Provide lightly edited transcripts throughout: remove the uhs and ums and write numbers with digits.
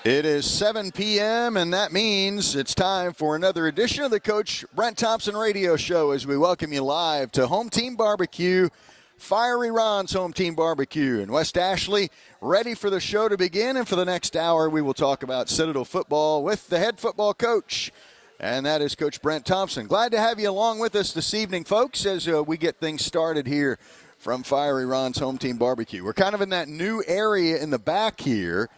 It is 7 p.m., and that means it's time for another edition of the Coach Brent Thompson Radio Show as we welcome you live to Home Team Barbecue, Fiery Ron's Home Team Barbecue in West Ashley. Ready for the show to begin, and for the next hour, we will talk about Citadel football with the head football coach, and that is Coach Brent Thompson. Glad to have you along with us this evening, folks, as we get things started here from Fiery Ron's Home Team Barbecue. We're kind of in that new area in the back here,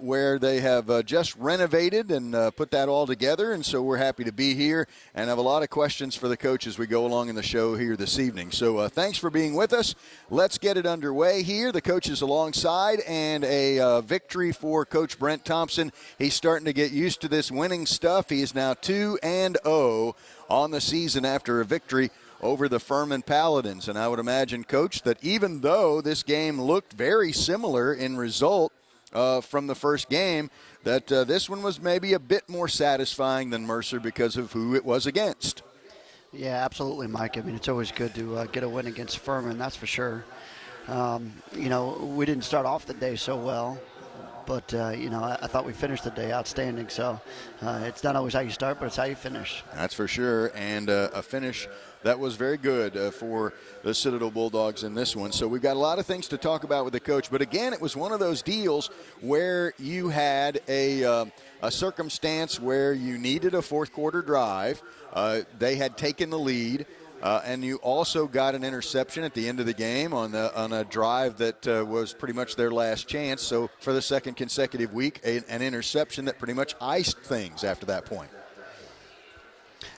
where they have just renovated and put that all together, and so we're happy to be here and have a lot of questions for the coach as we go along in the show here this evening. So thanks for being with us. Let's get it underway here. The coach is alongside, and a victory for Coach Brent Thompson. He's starting to get used to this winning stuff. He is now 2-0 on the season after a victory over the Furman Paladins. And I would imagine, Coach, that even though this game looked very similar in result from the first game, that this one was maybe a bit more satisfying than Mercer because of who it was against. Yeah, absolutely, Mike. I mean, it's always good to get a win against Furman, that's for sure. We didn't start off the day so well, but, I thought we finished the day outstanding. So it's not always how you start, but it's how you finish. That's for sure, and a finish that was very good for the Citadel Bulldogs in this one. So we've got a lot of things to talk about with the coach. But again, it was one of those deals where you had a circumstance where you needed a fourth quarter drive. They had taken the lead, and you also got an interception at the end of the game on a drive that was pretty much their last chance. So for the second consecutive week, an interception that pretty much iced things after that point.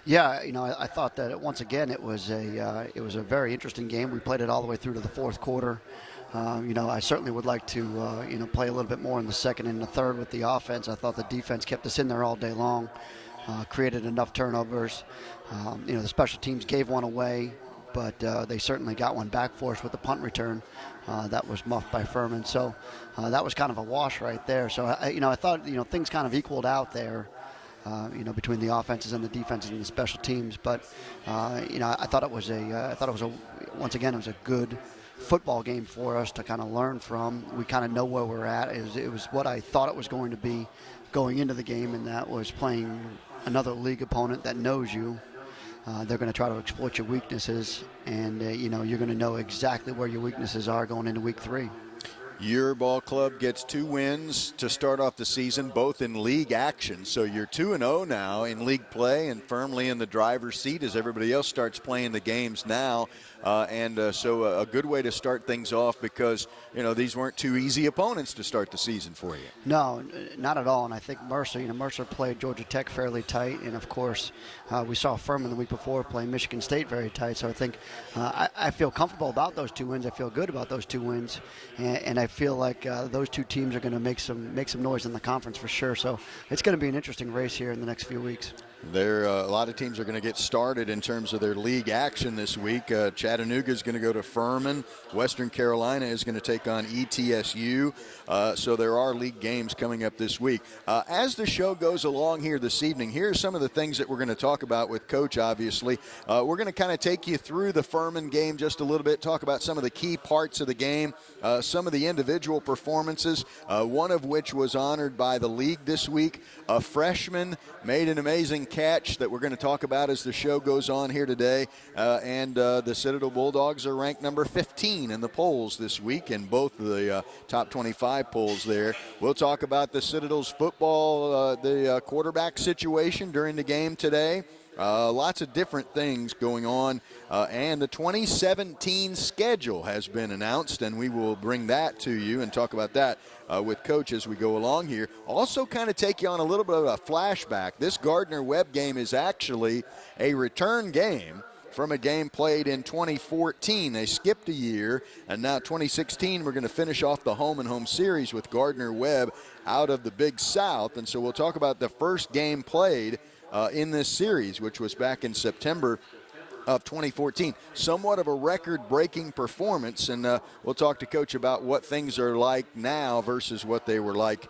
Yeah, I thought that once again it was a very interesting game. We played it all the way through to the fourth quarter. I certainly would like to play a little bit more in the second and the third with the offense. I thought the defense kept us in there all day long, created enough turnovers. The special teams gave one away, but they certainly got one back for us with the punt return. That was muffed by Furman. So that was kind of a wash right there. So I thought things kind of equaled out there. Between the offenses and the defenses and the special teams, but I thought it was once again it was a good football game for us to kind of learn from. We kind of know where we're at. It was what I thought it was going to be going into the game, and that was playing another league opponent that knows you. They're going to try to exploit your weaknesses, and you're going to know exactly where your weaknesses are going into week 3. Your ball club gets 2 wins to start off the season, both in league action. So you're 2-0 now in league play and firmly in the driver's seat as everybody else starts playing the games now. So a good way to start things off because, these weren't 2 easy opponents to start the season for you. No, not at all. And I think Mercer played Georgia Tech fairly tight. And, of course, we saw Furman the week before play Michigan State very tight. So I think I feel comfortable about those 2 wins. I feel good about those 2 wins. And I feel like those 2 teams are going to make some noise in the conference for sure. So it's going to be an interesting race here in the next few weeks. A lot of teams are going to get started in terms of their league action this week. Chattanooga is going to go to Furman. Western Carolina is going to take on ETSU. So there are league games coming up this week. As the show goes along here this evening, here are some of the things that we're going to talk about with Coach, obviously. We're going to kind of take you through the Furman game just a little bit, talk about some of the key parts of the game, some of the individual performances, one of which was honored by the league this week. A freshman made an amazing catch that we're going to talk about as the show goes on here today. And the Citadel Bulldogs are ranked number 15 in the polls this week in both the top 25 polls there. We'll talk about the Citadel's football, the quarterback situation during the game today. Lots of different things going on. And the 2017 schedule has been announced, and we will bring that to you and talk about that with Coach as we go along here. Also kind of take you on a little bit of a flashback. This Gardner-Webb game is actually a return game from a game played in 2014. They skipped a year, and now 2016 we're going to finish off the home-and-home series with Gardner-Webb out of the Big South. And so we'll talk about the first game played in this series, which was back in September of 2014. Somewhat of a record-breaking performance, and we'll talk to Coach about what things are like now versus what they were like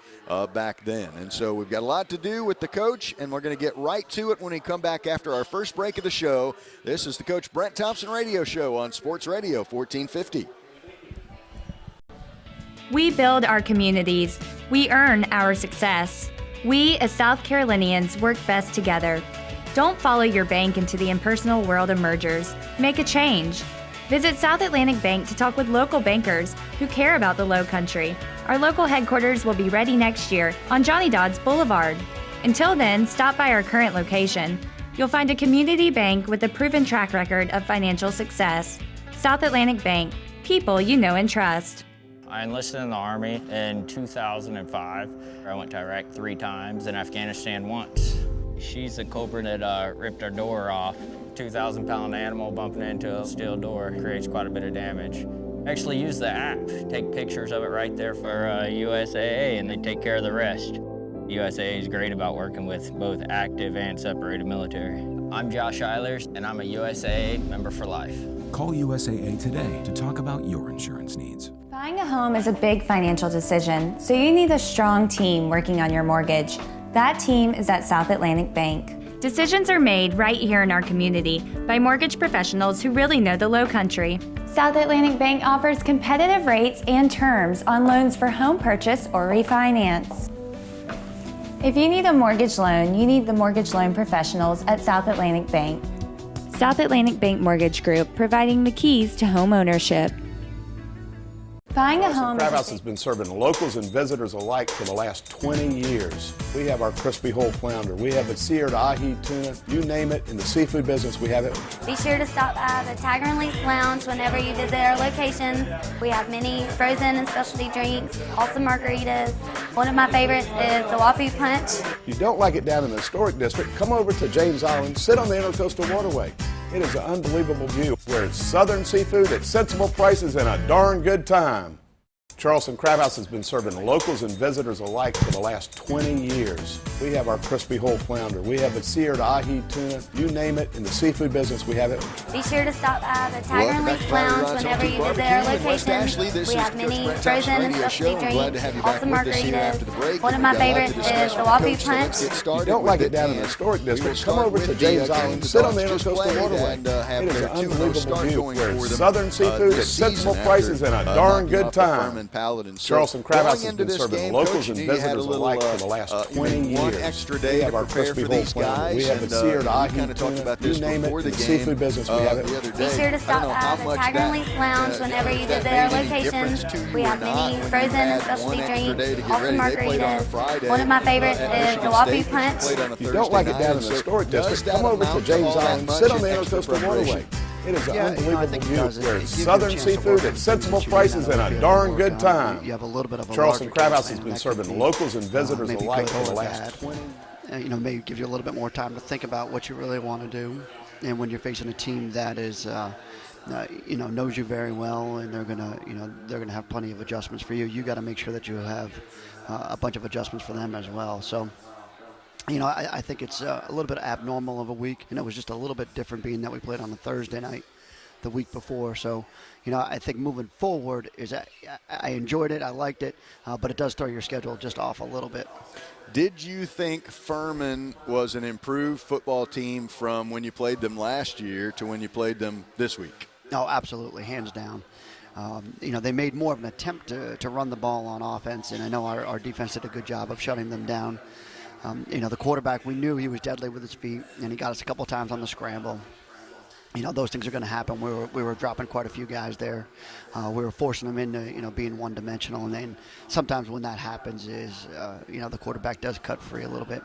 back then. And so we've got a lot to do with the Coach, and we're going to get right to it when we come back after our first break of the show. This is the Coach Brent Thompson Radio Show on Sports Radio 1450. We build our communities. We earn our success. We, as South Carolinians, work best together. Don't follow your bank into the impersonal world of mergers. Make a change. Visit South Atlantic Bank to talk with local bankers who care about the Low Country. Our local headquarters will be ready next year on Johnny Dodds Boulevard. Until then, stop by our current location. You'll find a community bank with a proven track record of financial success. South Atlantic Bank, people you know and trust. I enlisted in the Army in 2005. I went to Iraq 3 times and Afghanistan once. She's the culprit that ripped our door off. 2,000-pound animal bumping into a steel door creates quite a bit of damage. Actually use the app, take pictures of it right there for USAA, and they take care of the rest. USAA is great about working with both active and separated military. I'm Josh Eilers, and I'm a USAA member for life. Call USAA today to talk about your insurance needs. Buying a home is a big financial decision, so you need a strong team working on your mortgage. That team is at South Atlantic Bank. Decisions are made right here in our community by mortgage professionals who really know the Low Country. South Atlantic Bank offers competitive rates and terms on loans for home purchase or refinance. If you need a mortgage loan, you need the mortgage loan professionals at South Atlantic Bank. South Atlantic Bank Mortgage Group, providing the keys to home ownership. Buying a home Crab House has been serving locals and visitors alike for the last 20 years. We have our crispy whole flounder. We have the seared ahi tuna. You name it, in the seafood business, we have it. Be sure to stop by the Tiger and Leaf Lounge whenever you visit our locations. We have many frozen and specialty drinks, awesome margaritas. One of my favorites is the Wappi Punch. If you don't like it down in the historic district, come over to James Island, sit on the Intercoastal Waterway. It is an unbelievable view where it's southern seafood at sensible prices and a darn good time. Charleston Crab House has been serving locals and visitors alike for the last 20 years. We have our crispy whole flounder. We have the seared ahi tuna. You name it, in the seafood business, we have it. Be sure to stop by the Tiger and Leaf Lounge whenever you visit our locations. We have many frozen and specialty drinks, awesome margaritas. One of my favorites is the Wappi Punch. If you don't like it down in the historic district, come over to James Island, sit on the Intercoastal Waterway. It is an unbelievable view where it's southern seafood at sensible prices and a darn good time. Charleston Crab House has been serving locals and visitors alike for the last 20 years. One extra day we have our crispy whole flounder. We have the seared ahi tuna. You name it, in the seafood business, we have it. Be sure to stop by the Tiger and Leaf Lounge whenever you visit our locations. We have many frozen and specialty drinks, awesome margaritas. One of my favorites is the Wappi Punch. If you don't like it down in the historic district, come over to James Island, sit on the Intercoastal Waterway. It is an unbelievable view where it's southern seafood at sensible prices and a darn good time. You have a little bit of a Charleston Crab House has been serving locals and visitors alike for the last 20 years. Maybe give you a little bit more time to think about what you really want to do. And when you're facing a team that is, knows you very well, and they're gonna have plenty of adjustments for you, you got to make sure that you have a bunch of adjustments for them as well. So. I think it's a little bit abnormal of a week, and it was just a little bit different being that we played on a Thursday night the week before. So, I think moving forward I enjoyed it, I liked it, but it does throw your schedule just off a little bit. Did you think Furman was an improved football team from when you played them last year to when you played them this week? Oh, absolutely, hands down. They made more of an attempt to run the ball on offense, and I know our defense did a good job of shutting them down. The quarterback, we knew he was deadly with his feet, and he got us a couple times on the scramble. Those things are going to happen. We were dropping quite a few guys there. We were forcing them into, being one-dimensional, and then sometimes when that happens is, the quarterback does cut free a little bit.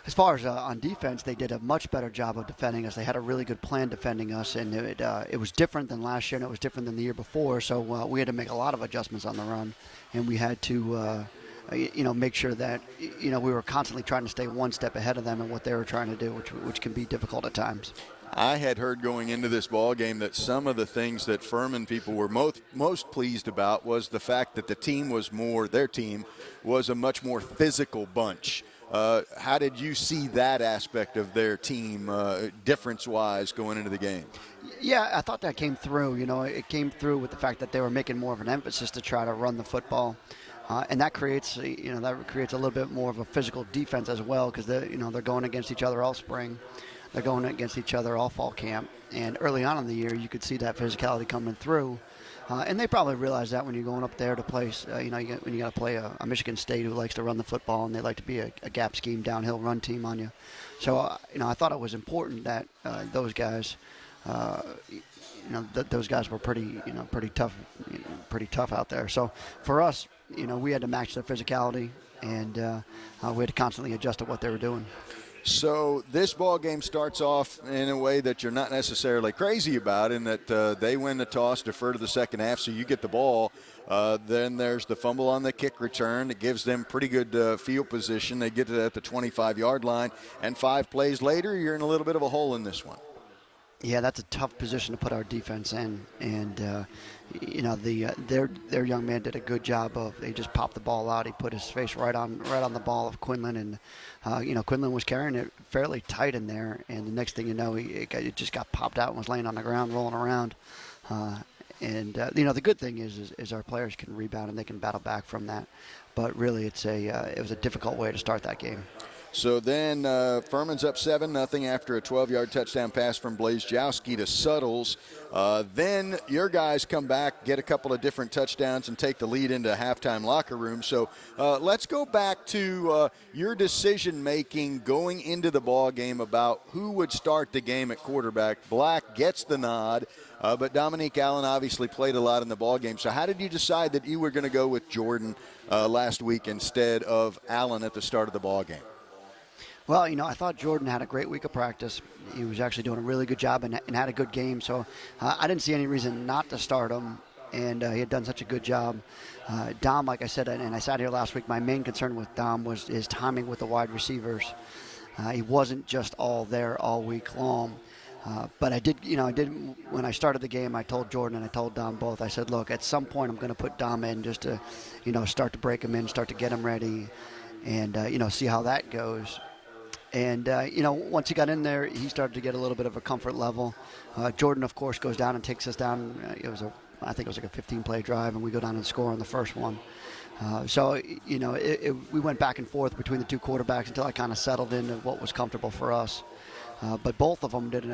As far as on defense, they did a much better job of defending us. They had a really good plan defending us, and it was different than last year, and it was different than the year before, so we had to make a lot of adjustments on the run, and we had to make sure that, we were constantly trying to stay one step ahead of them and what they were trying to do, which can be difficult at times. I had heard going into this ball game that some of the things that Furman people were most pleased about was the fact that their team was a much more physical bunch. How did you see that aspect of their team difference-wise going into the game? Yeah, I thought that came through. It came through with the fact that they were making more of an emphasis to try to run the football. And that creates, a little bit more of a physical defense as well, because they're going against each other all spring, they're going against each other all fall camp, And early on in the year, you could see that physicality coming through. And they probably realize that when you're going up there to play, when you got to play a Michigan State who likes to run the football and they like to be a gap scheme, downhill run team on you. So, I thought it was important that those guys, those guys were pretty tough out there. So for us, we had to match their physicality, and we had to constantly adjust to what they were doing. So this ball game starts off in a way that you're not necessarily crazy about, in that they win the toss, defer to the second half, so you get the ball. Then there's the fumble on the kick return. It gives them pretty good field position. They get it at the 25-yard line, and 5 plays later, you're in a little bit of a hole in this one. Yeah, that's a tough position to put our defense in, and their young man did a good job of. They just popped the ball out. He put his face right on the ball of Quinlan, and Quinlan was carrying it fairly tight in there. And the next thing you know, it just got popped out and was laying on the ground, rolling around. The good thing is our players can rebound and they can battle back from that. But really, it was a difficult way to start that game. So then Furman's up 7-0 after a 12-yard touchdown pass from Blazejowski to Suttles. Then your guys come back, get a couple of different touchdowns, and take the lead into halftime locker room. So let's go back to your decision-making going into the ball game about who would start the game at quarterback. Black gets the nod, but Dominique Allen obviously played a lot in the ball game. So how did you decide that you were going to go with Jordan last week instead of Allen at the start of the ball game? Well, I thought Jordan had a great week of practice. He was actually doing a really good job and had a good game. So I didn't see any reason not to start him, and he had done such a good job. Dom, like I said, and I sat here last week, my main concern with Dom was his timing with the wide receivers. He wasn't just all there all week long. But I did, when I started the game, I told Jordan and I told Dom both. I said, look, at some point I'm going to put Dom in just to, start to break him in, start to get him ready, and, see how that goes. And, once he got in there, he started to get a little bit of a comfort level. Jordan, of course, goes down and takes us down. I think it was like a 15-play drive, and we go down and score on the first one. We went back and forth between the two quarterbacks until I kind of settled into what was comfortable for us. But both of them did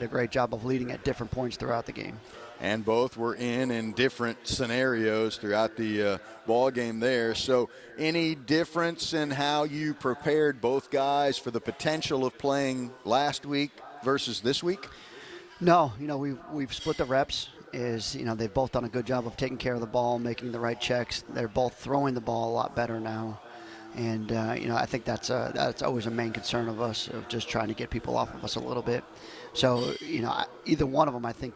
a great job of leading at different points throughout the game. And both were in different scenarios throughout the ball game there. So any difference in how you prepared both guys for the potential of playing last week versus this week? No, we've split the reps. They've both done a good job of taking care of the ball, making the right checks. They're both throwing the ball a lot better now. And, I think that's always a main concern of us, of just trying to get people off of us a little bit. So, either one of them, I think,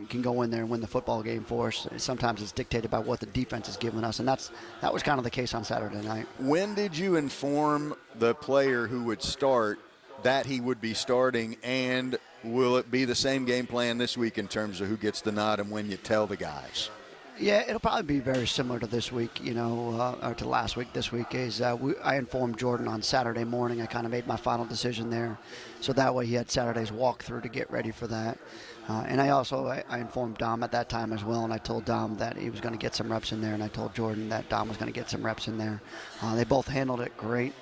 can go in there and win the football game for us. Sometimes it's dictated by what the defense is giving us, and that was kind of the case on Saturday night. When did you inform the player who would start that he would be starting, and will it be the same game plan this week in terms of who gets the nod and when you tell the guys? Yeah, it'll probably be very similar to this week, or to last week. This week is I informed Jordan on Saturday morning. I kind of made my final decision there, so that way he had Saturday's walkthrough to get ready for that. And I informed Dom at that time as well, and I told Dom that he was going to get some reps in there, and I told Jordan that Dom was going to get some reps in there. They both handled it great.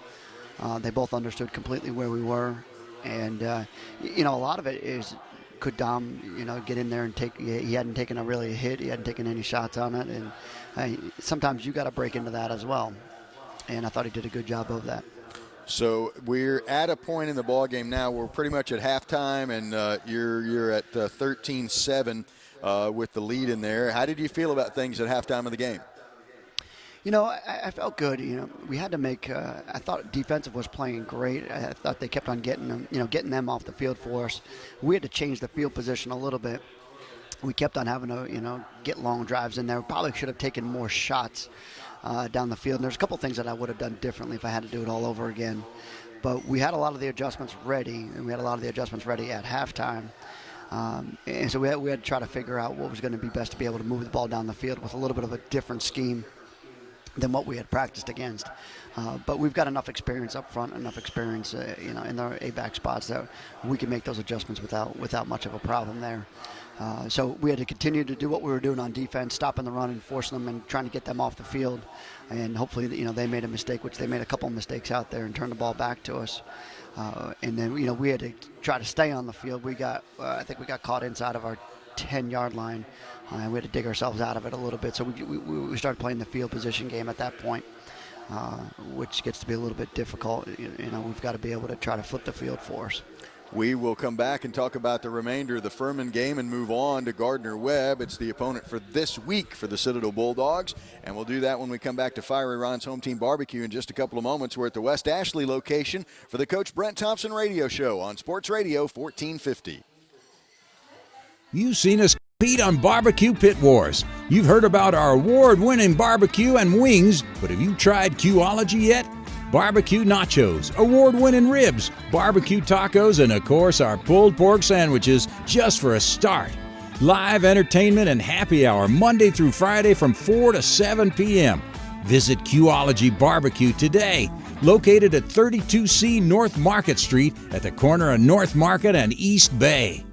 They both understood completely where we were, and a lot of it is, could Dom, get in there and take? He hadn't taken a hit. He hadn't taken any shots on it, and sometimes you got to break into that as well. And I thought he did a good job of that. So we're at a point in the ball game now. We're pretty much at halftime, and you're at 13-7 with the lead in there. How did you feel about things at halftime of the game? I felt good. We had to make. I thought defensive was playing great. I thought they kept on getting them off the field for us. We had to change the field position a little bit. We kept on having to, get long drives in there. We probably should have taken more shots down the field. And there's a couple things that I would have done differently if I had to do it all over again. But we had a lot of the adjustments ready, and we had a lot of the adjustments ready at halftime. And so we had to try to figure out what was going to be best to be able to move the ball down the field with a little bit of a different scheme than what we had practiced against. But we've got enough experience up front, enough experience, in our A-back spots that we can make those adjustments without much of a problem there. So we had to continue to do what we were doing on defense, stopping the run and forcing them and trying to get them off the field. And hopefully, they made a mistake, which they made a couple of mistakes out there and turned the ball back to us. And then, we had to try to stay on the field. I think we got caught inside of our 10-yard line, and we had to dig ourselves out of it a little bit. So we started playing the field position game at that point, which gets to be a little bit difficult. We've got to be able to try to flip the field for us. We will come back and talk about the remainder of the Furman game and move on to Gardner-Webb. It's the opponent for this week for the Citadel Bulldogs, and we'll do that when we come back to Fiery Ron's Home Team Barbecue in just a couple of moments. We're at the West Ashley location for the Coach Brent Thompson radio show on Sports Radio 1450. You've seen us compete on Barbecue Pit Wars. You've heard about our award-winning barbecue and wings, but have you tried Qology yet? Barbecue nachos, award-winning ribs, barbecue tacos, and of course our pulled pork sandwiches just for a start. Live entertainment and happy hour Monday through Friday from 4 to 7 p.m. Visit Qology Barbecue today, located at 32C North Market Street at the corner of North Market and East Bay.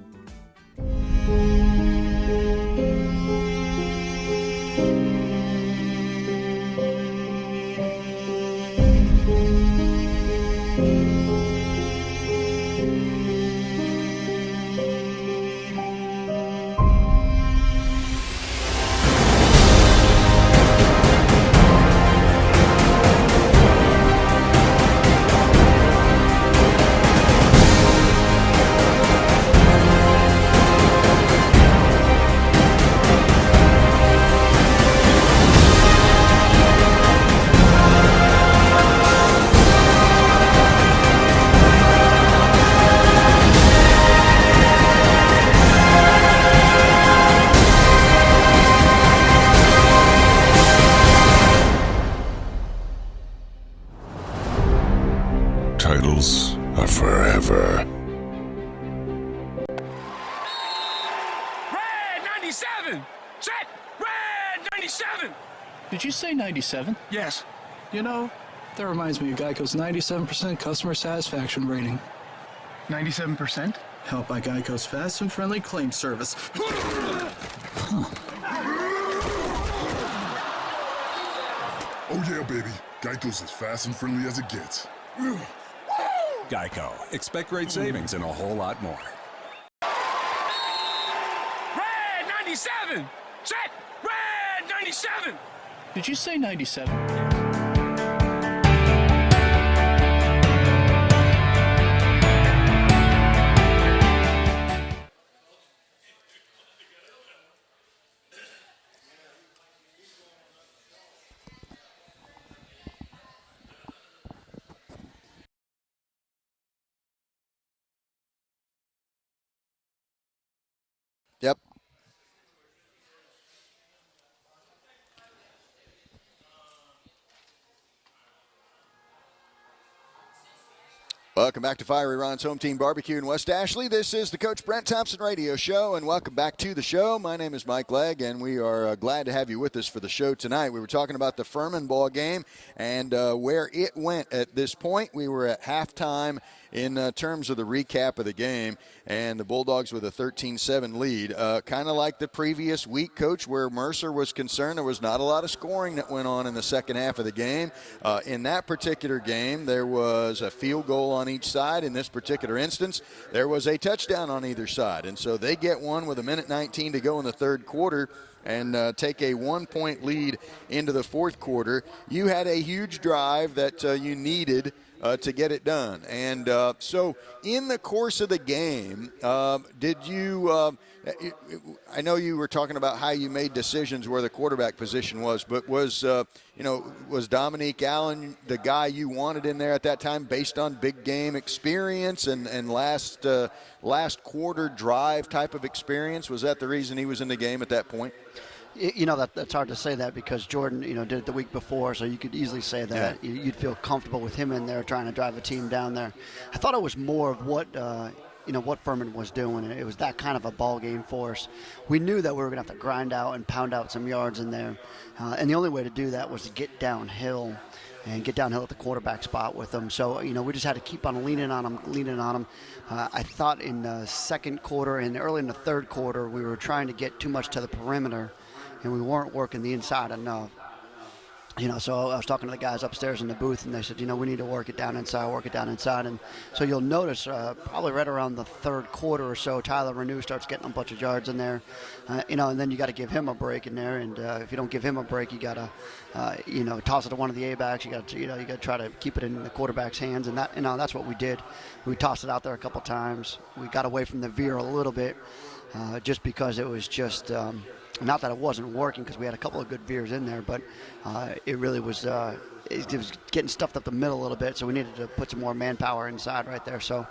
Titles are forever. Red 97! Set! Red 97! Did you say 97? Yes. That reminds me of Geico's 97% customer satisfaction rating. 97%? Helped by Geico's fast and friendly claim service. Oh yeah, baby. Geico's as fast and friendly as it gets. Geico. Expect great savings and a whole lot more. Red 97! Set! Red 97! Did you say 97? Yep. Welcome back to Fiery Ron's Home Team Barbecue in West Ashley. This is the Coach Brent Thompson radio show, and welcome back to the show. My name is Mike Legg, and we are glad to have you with us for the show tonight. We were talking about the Furman ball game and where it went at this point. We were at halftime in terms of the recap of the game, and the Bulldogs with a 13-7 lead. Kind of like the previous week, Coach, where Mercer was concerned, there was not a lot of scoring that went on in the second half of the game. In that particular game, there was a field goal on each side. In this particular instance, there was a touchdown on either side, and so they get one with 1:19 to go in the third quarter and take a 1-point lead into the fourth quarter. You had a huge drive that you needed to get it done. And so in the course of the game, did you I know you were talking about how you made decisions where the quarterback position was, but was Dominique Allen the guy you wanted in there at that time based on big game experience and last quarter drive type of experience? Was that the reason he was in the game at that point? That's hard to say that because Jordan, did it the week before, so you could easily say that. Yeah. You'd feel comfortable with him in there trying to drive a team down there. I thought it was more of what Furman was doing. It was that kind of a ball game for us. We knew that we were going to have to grind out and pound out some yards in there, and the only way to do that was to get downhill at the quarterback spot with them. So, we just had to keep on leaning on them. I thought in the second quarter and early in the third quarter, we were trying to get too much to the perimeter, and we weren't working the inside enough. So I was talking to the guys upstairs in the booth, and they said, we need to work it down inside. And so you'll notice probably right around the third quarter or so, Tyler Renew starts getting a bunch of yards in there, and then you got to give him a break in there. And if you don't give him a break, you got to, toss it to one of the A-backs. You got to try to keep it in the quarterback's hands, and that's what we did. We tossed it out there a couple times. We got away from the veer a little bit, just because it was just. Not that it wasn't working, because we had a couple of good veers in there, but it really was it was getting stuffed up the middle a little bit, so we needed to put some more manpower inside right there. So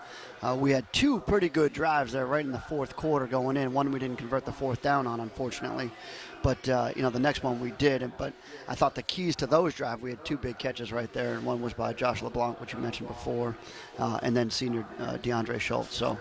we had two pretty good drives there right in the fourth quarter going in. One we didn't convert the fourth down on, unfortunately. But, the next one we did. But I thought the keys to those drives, we had two big catches right there, and one was by Josh LeBlanc, which you mentioned before, and then senior DeAndre Schultz. So,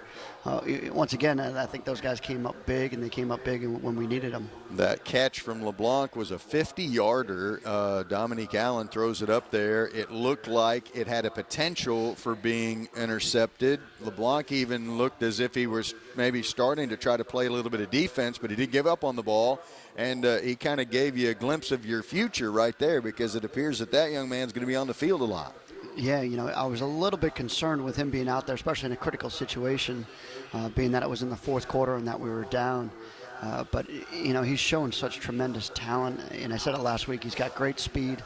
once again, I think those guys came up big, and they came up big when we needed them. That catch from LeBlanc was a 50-yarder. Dominique Allen throws it up there. It looked like it had a potential for being intercepted. LeBlanc even looked as if he was maybe starting to try to play a little bit of defense, but he did give up on the ball. And he kind of gave you a glimpse of your future right there, because it appears that young man's going to be on the field a lot. Yeah, I was a little bit concerned with him being out there, especially in a critical situation, being that it was in the fourth quarter and that we were down. But, he's shown such tremendous talent. And I said it last week, he's got great speed.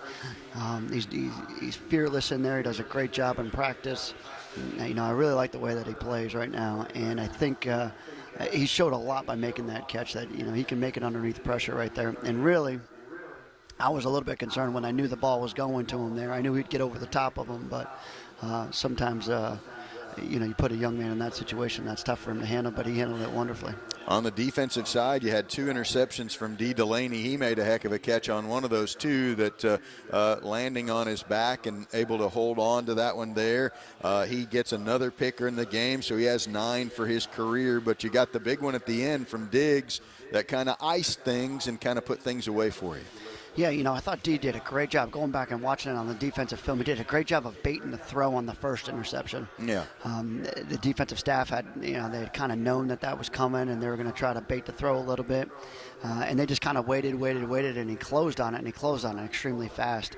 He's fearless in there. He does a great job in practice. I really like the way that he plays right now. And I think he showed a lot by making that catch, that, he can make it underneath pressure right there. And really, I was a little bit concerned when I knew the ball was going to him there. I knew he'd get over the top of him, but sometimes, you put a young man in that situation, that's tough for him to handle, but he handled it wonderfully. On the defensive side, you had two interceptions from D. Delaney. He made a heck of a catch on one of those two, that landing on his back and able to hold on to that one there. He gets another picker in the game, so he has 9 for his career. But you got the big one at the end from Diggs that kind of iced things and kind of put things away for you. Yeah, I thought D did a great job. Going back and watching it on the defensive film, he did a great job of baiting the throw on the first interception. Yeah. The defensive staff had, they had kind of known that was coming, and they were going to try to bait the throw a little bit. And they just kind of waited, and he closed on it extremely fast.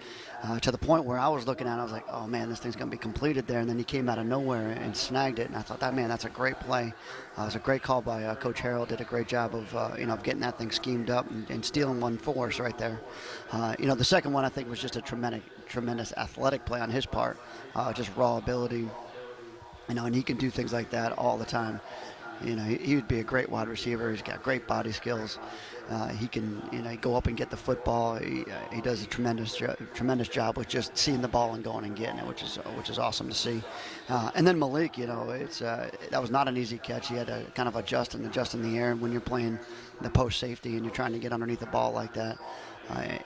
To the point where I was looking at it, I was like, oh, man, this thing's going to be completed there. And then he came out of nowhere and snagged it. And I thought, that's a great play. It was a great call by Coach Harrell. Did a great job of getting that thing schemed up and stealing one for us right there. The second one, I think, was just a tremendous athletic play on his part, just raw ability. And he can do things like that all the time. He would be a great wide receiver. He's got great body skills. He can, go up and get the football. He does a tremendous job with just seeing the ball and going and getting it, which is awesome to see. And then Malik, that was not an easy catch. He had to kind of adjust in the air. And when you're playing the post safety and you're trying to get underneath the ball like that,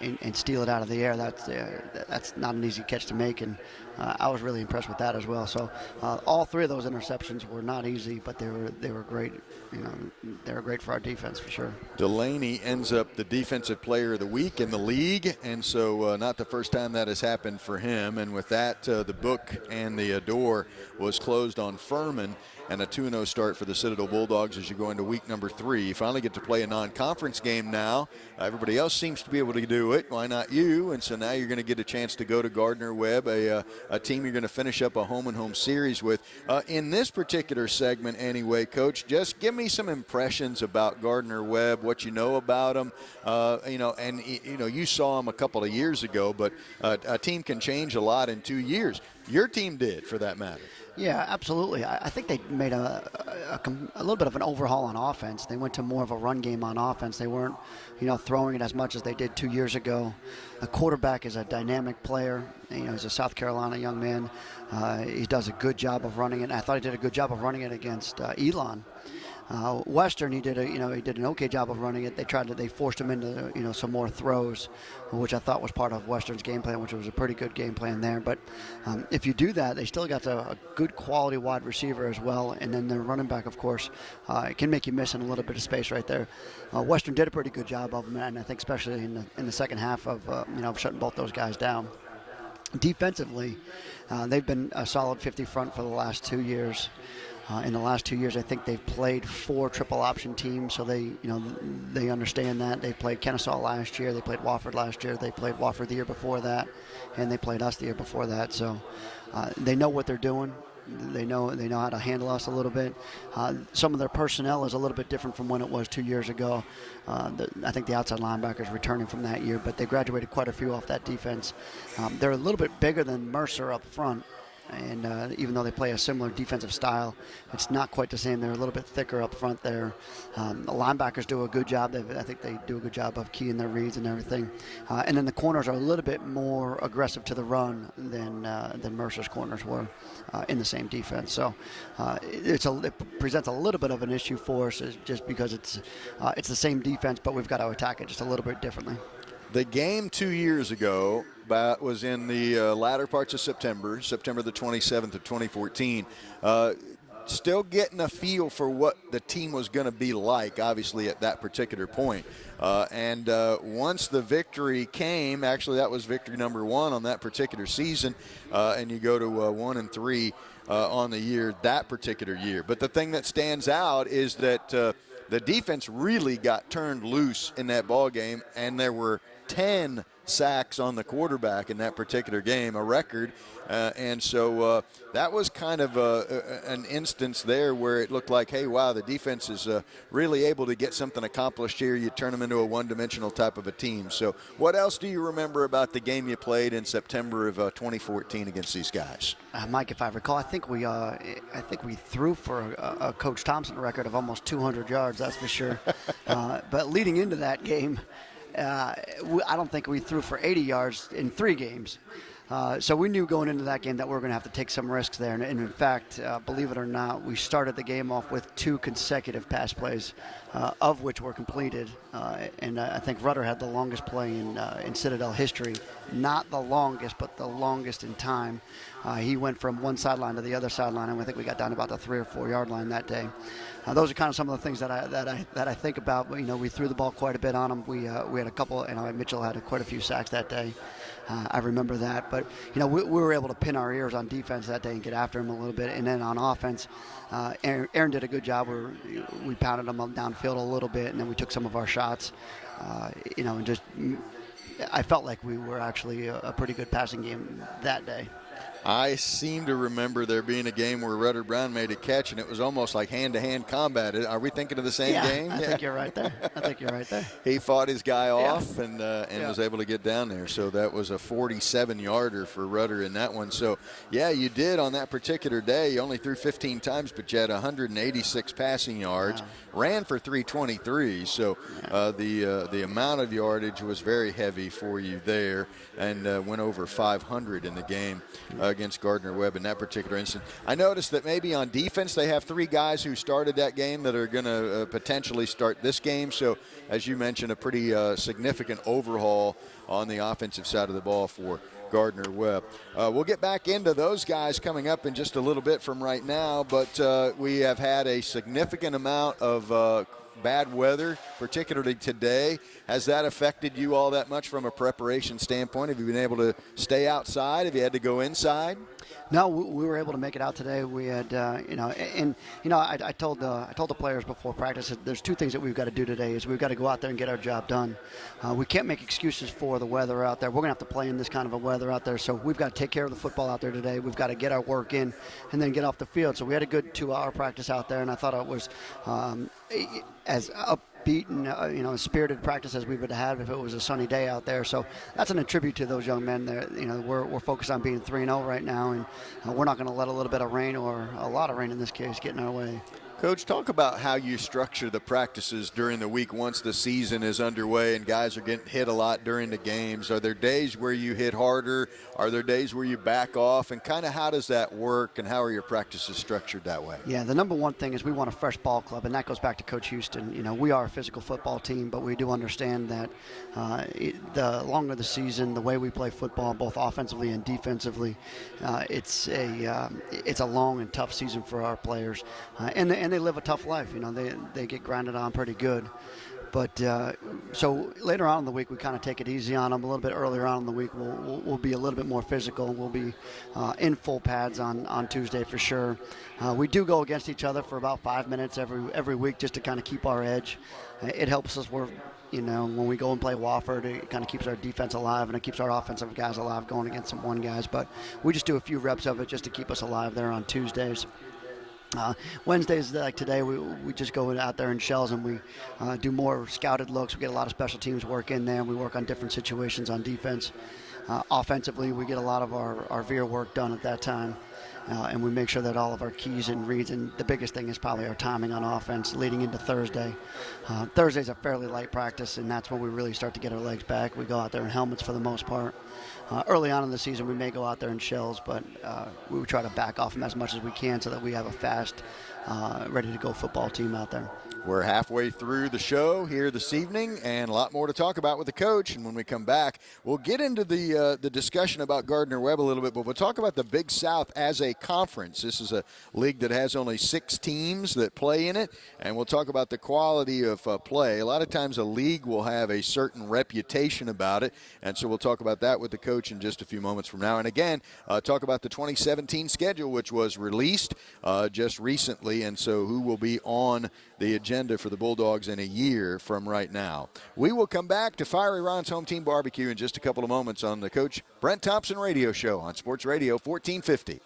and steal it out of the air, that's not an easy catch to make, and I was really impressed with that as well. So all three of those interceptions were not easy, but they were great. They were great for our defense for sure. Delaney ends up the defensive player of the week in the league, and so not the first time that has happened for him. And with that, the book and the door was closed on Furman, and a 2-0 start for the Citadel Bulldogs as you go into week number 3. You finally get to play a non-conference game now. Everybody else seems to be able to do it. Why not you? And so now you're going to get a chance to go to Gardner-Webb, a team you're going to finish up a home-and-home series with. In this particular segment anyway, Coach, just give me some impressions about Gardner-Webb, what you know about them. You saw them a couple of years ago, but a team can change a lot in 2 years. Your team did, for that matter. Yeah, absolutely. I think they made a little bit of an overhaul on offense. They went to more of a run game on offense. They weren't, throwing it as much as they did 2 years ago. The quarterback is a dynamic player. He's a South Carolina young man. He does a good job of running it. And I thought he did a good job of running it against Elon. Western, he did an okay job of running it. They forced him into some more throws, which I thought was part of Western's game plan, which was a pretty good game plan there. But if you do that, they still got a good quality wide receiver as well, and then their running back, of course, it can make you miss in a little bit of space right there. Western did a pretty good job of them, and I think especially in the second half of shutting both those guys down. Defensively, they've been a solid 50 front for the last 2 years. In the last 2 years, I think they've played 4 triple option teams, so they understand that. They played Kennesaw last year, they played Wofford last year, they played Wofford the year before that, and they played us the year before that. So they know what they're doing. They know how to handle us a little bit. Some of their personnel is a little bit different from when it was 2 years ago. I think the outside linebackers returning from that year, but they graduated quite a few off that defense. They're a little bit bigger than Mercer up front. And even though they play a similar defensive style, it's not quite the same. They're a little bit thicker up front there. The linebackers do a good job. I think they do a good job of keying their reads and everything. And then the corners are a little bit more aggressive to the run than Mercer's corners were in the same defense. So it presents a little bit of an issue for us just because it's the same defense, but we've got to attack it just a little bit differently. The game 2 years ago was in the latter parts of September the 27th of 2014. Still getting a feel for what the team was going to be like, obviously, at that particular point. And once the victory came, actually that was victory number 1 on that particular season, and you go to 1-3 on the year, that particular year. But the thing that stands out is that the defense really got turned loose in that ball game, and there were 10 sacks on the quarterback in that particular game, a record. And so that was kind of an instance there where it looked like, hey, wow, the defense is really able to get something accomplished here. You turn them into a one-dimensional type of a team. So what else do you remember about the game you played in September of 2014 against these guys? Mike, if I recall, I think we threw for a Coach Thompson record of almost 200 yards, that's for sure. But leading into that game, I don't think we threw for 80 yards in 3 games. So we knew going into that game that we were going to have to take some risks there. And in fact, believe it or not, we started the game off with 2 consecutive pass plays, of which were completed. And I think Rudder had the longest play in Citadel history. Not the longest, but the longest in time. He went from one sideline to the other sideline, and I think we got down to about the 3 or 4 yard line that day. Those are kind of some of the things that I think about. We threw the ball quite a bit on them. We had a couple, Mitchell had quite a few sacks that day. I remember that, but we were able to pin our ears on defense that day and get after him a little bit. And then on offense, Aaron did a good job. We pounded him up downfield a little bit, and then we took some of our shots. And just I felt like we were actually a pretty good passing game that day. I seem to remember there being a game where Rudder Brown made a catch, and it was almost like hand-to-hand combat. Are we thinking of the same game? I think you're right there. He fought his guy off and was able to get down there. So that was a 47-yarder for Rudder in that one. So, yeah, you did on that particular day. You only threw 15 times, but you had 186 passing yards, ran for 323. So the amount of yardage was very heavy for you there, and went over 500 in the game against Gardner-Webb in that particular instance. I noticed that maybe on defense they have 3 guys who started that game that are going to potentially start this game. So, as you mentioned, a pretty significant overhaul on the offensive side of the ball for Gardner-Webb. We'll get back into those guys coming up in just a little bit from right now, but we have had a significant amount of bad weather, particularly today. Has that affected you all that much from a preparation standpoint? Have you been able to stay outside? Have you had to go inside? No, we were able to make it out today. We had, I told the players before practice that there's 2 things that we've got to do today. Is we've got to go out there and get our job done. We can't make excuses for the weather out there. We're going to have to play in this kind of a weather out there. So we've got to take care of the football out there today. We've got to get our work in and then get off the field. So we had a good 2-hour practice out there, and I thought it was as upbeat and spirited practice as we would have had if it was a sunny day out there. So that's an attribute to those young men. We're focused on being 3-0 right now, and we're not going to let a little bit of rain, or a lot of rain in this case, get in our way. Coach, talk about how you structure the practices during the week once the season is underway and guys are getting hit a lot during the games. Are there days where you hit harder? Are there days where you back off? And kind of how does that work, and how are your practices structured that way? Yeah, the number one thing is we want a fresh ball club, and that goes back to Coach Houston. We are a physical football team, but we do understand that the longer the season, the way we play football, both offensively and defensively, it's a long and tough season for our players. And they live a tough life. They get grinded on pretty good. But so later on in the week, we kind of take it easy on them. A little bit earlier on in the week, we'll be a little bit more physical. We'll be in full pads on Tuesday for sure. We do go against each other for about 5 minutes every week just to kind of keep our edge. It helps us when we go and play Wofford, it kind of keeps our defense alive and it keeps our offensive guys alive going against some one guys. But we just do a few reps of it just to keep us alive there on Tuesdays. Wednesdays, like today, we just go out there in shells and we do more scouted looks. We get a lot of special teams work in there. We work on different situations on defense. Offensively, we get a lot of our veer work done at that time. And we make sure that all of our keys and reads, and the biggest thing is probably our timing on offense leading into Thursday. Thursday's a fairly light practice, and that's when we really start to get our legs back. We go out there in helmets for the most part. Early on in the season, we may go out there in shells, but we try to back off them as much as we can so that we have a fast, ready-to-go football team out there. We're halfway through the show here this evening, and a lot more to talk about with the coach. And when we come back, we'll get into the discussion about Gardner-Webb a little bit, but we'll talk about the Big South as a conference. This is a league that has only 6 teams that play in it, and we'll talk about the quality of play. A lot of times a league will have a certain reputation about it, and so we'll talk about that with the coach in just a few moments from now. And again, talk about the 2017 schedule, which was released just recently, and so who will be on the agenda for the Bulldogs in a year from right now. We will come back to Fiery Ron's Home Team Barbecue in just a couple of moments on the Coach Brent Thompson radio show on Sports Radio 1450.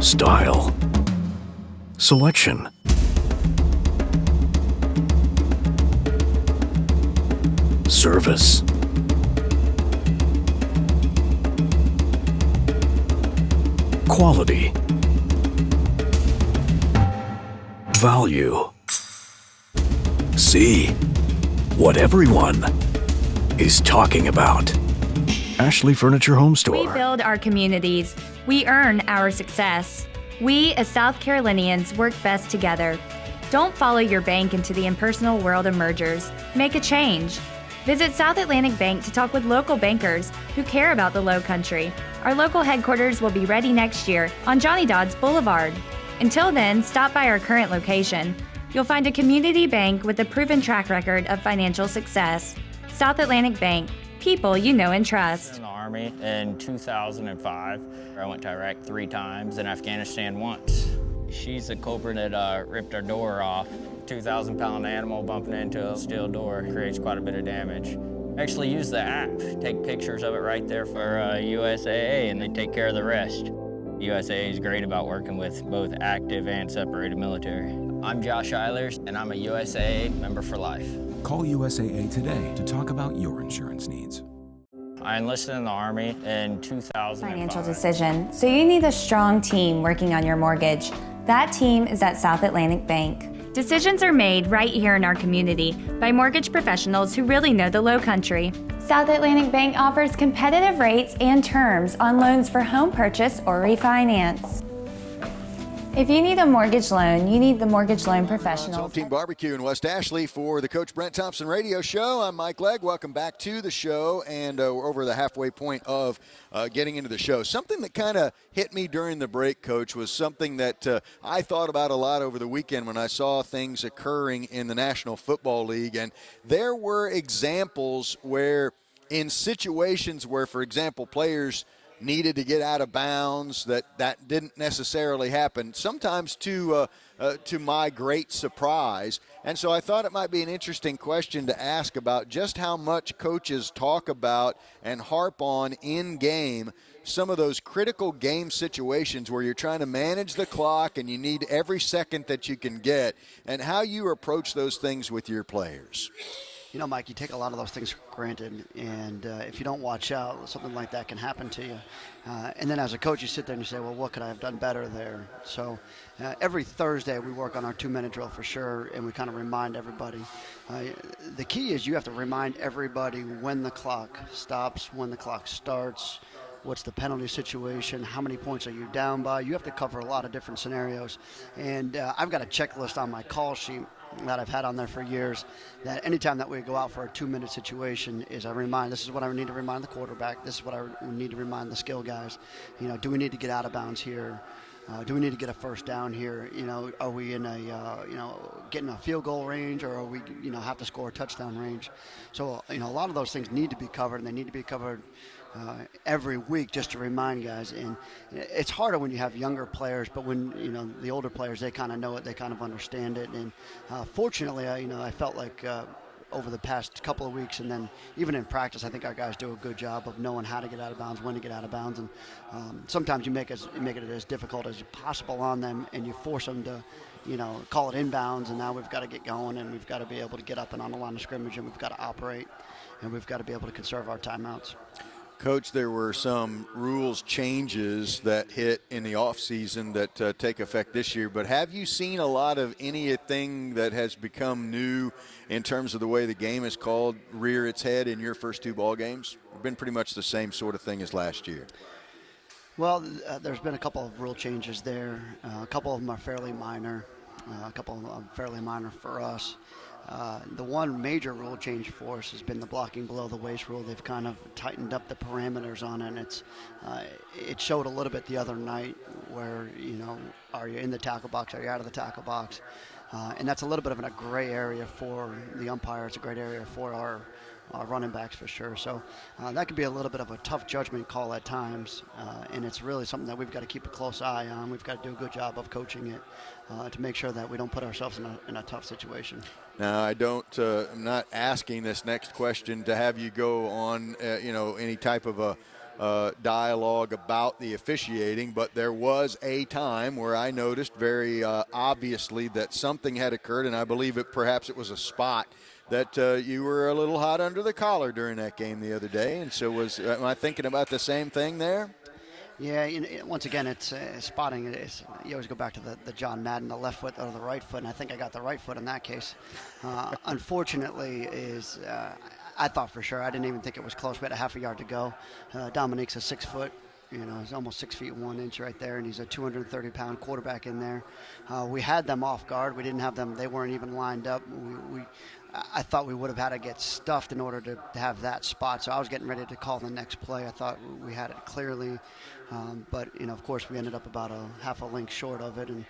Style, selection, service, quality, value. See what everyone is talking about. Ashley Furniture Home Store. We build our communities. We earn our success. We, as South Carolinians, work best together. Don't follow your bank into the impersonal world of mergers. Make a change. Visit South Atlantic Bank to talk with local bankers who care about the Low Country. Our local headquarters will be ready next year on Johnny Dodds Boulevard. Until then, stop by our current location. You'll find a community bank with a proven track record of financial success. South Atlantic Bank. People you know and trust. In the Army in 2005. I went to Iraq 3 times and Afghanistan once. She's the culprit that ripped our door off. 2,000-pound animal bumping into a steel door creates quite a bit of damage. Actually use the app. Take pictures of it right there for USAA and they take care of the rest. USAA is great about working with both active and separated military. I'm Josh Eilers and I'm a USAA member for life. Call USAA today to talk about your insurance needs. I enlisted in the Army in 2005. Financial decision. So you need a strong team working on your mortgage. That team is at South Atlantic Bank. Decisions are made right here in our community by mortgage professionals who really know the Low Country. South Atlantic Bank offers competitive rates and terms on loans for home purchase or refinance. If you need a mortgage loan, you need the mortgage loan professional. Home Team Barbecue in West Ashley for the Coach Brent Thompson radio show. I'm Mike Legg. Welcome back to the show, and we're over the halfway point of getting into the show. Something that kind of hit me during the break, Coach, was something that I thought about a lot over the weekend when I saw things occurring in the National Football League, and there were examples where in situations where, for example, players needed to get out of bounds, that didn't necessarily happen, sometimes to my great surprise. And so I thought it might be an interesting question to ask about just how much coaches talk about and harp on in game some of those critical game situations where you're trying to manage the clock and you need every second that you can get, and how you approach those things with your players. Mike, you take a lot of those things for granted, and if you don't watch out, something like that can happen to you. And then as a coach, you sit there and you say, well, what could I have done better there? So every Thursday we work on our 2-minute drill for sure, and we kind of remind everybody. The key is you have to remind everybody when the clock stops, when the clock starts, what's the penalty situation, how many points are you down by. You have to cover a lot of different scenarios. And I've got a checklist on my call sheet that I've had on there for years, that anytime that we go out for a 2-minute situation is this is what I need to remind the quarterback, this is what I need to remind the skill guys. Do we need to get out of bounds here? Do we need to get a first down here? Are we in getting a field goal range, or are we, have to score a touchdown range? So, a lot of those things need to be covered, and they need to be covered every week just to remind guys. And it's harder when you have younger players, but when the older players, they kind of know it, they kind of understand it. And fortunately, I felt like over the past couple of weeks, and then even in practice, I think our guys do a good job of knowing how to get out of bounds, when to get out of bounds. And sometimes you make it as difficult as possible on them, and you force them to call it inbounds, and now we've got to get going, and we've got to be able to get up and on the line of scrimmage, and we've got to operate, and we've got to be able to conserve our timeouts. Coach, there were some rules changes that hit in the offseason that take effect this year, but have you seen a lot of anything that has become new in terms of the way the game is called rear its head in your first 2 ball games? It's been pretty much the same sort of thing as last year. Well, there's been a couple of rule changes there. A couple of them are fairly minor. A couple of them are fairly minor for us. The one major rule change for us has been the blocking below the waist rule. They've kind of tightened up the parameters on it, and it showed a little bit the other night where, are you in the tackle box, are you out of the tackle box? And that's a little bit of a gray area for the umpire. It's a great area for our running backs for sure. So that could be a little bit of a tough judgment call at times, and it's really something that we've got to keep a close eye on. We've got to do a good job of coaching it to make sure that we don't put ourselves in a tough situation. Now, I'm not asking this next question to have you go on, any type of a dialogue about the officiating, but there was a time where I noticed very obviously that something had occurred, and I believe perhaps it was a spot that you were a little hot under the collar during that game the other day. And so am I thinking about the same thing there? Yeah, once again, it's spotting. You always go back to the John Madden, the left foot or the right foot, and I think I got the right foot in that case. Unfortunately, I thought for sure. I didn't even think it was close. We had a half a yard to go. Dominique's a 6 foot. He's almost 6 feet 1 inch right there, and he's a 230-pound quarterback in there. We had them off guard. We didn't have them. They weren't even lined up. I thought we would have had to get stuffed in order to have that spot. So I was getting ready to call the next play. I thought we had it clearly. But, of course, we ended up about a half a length short of it. And,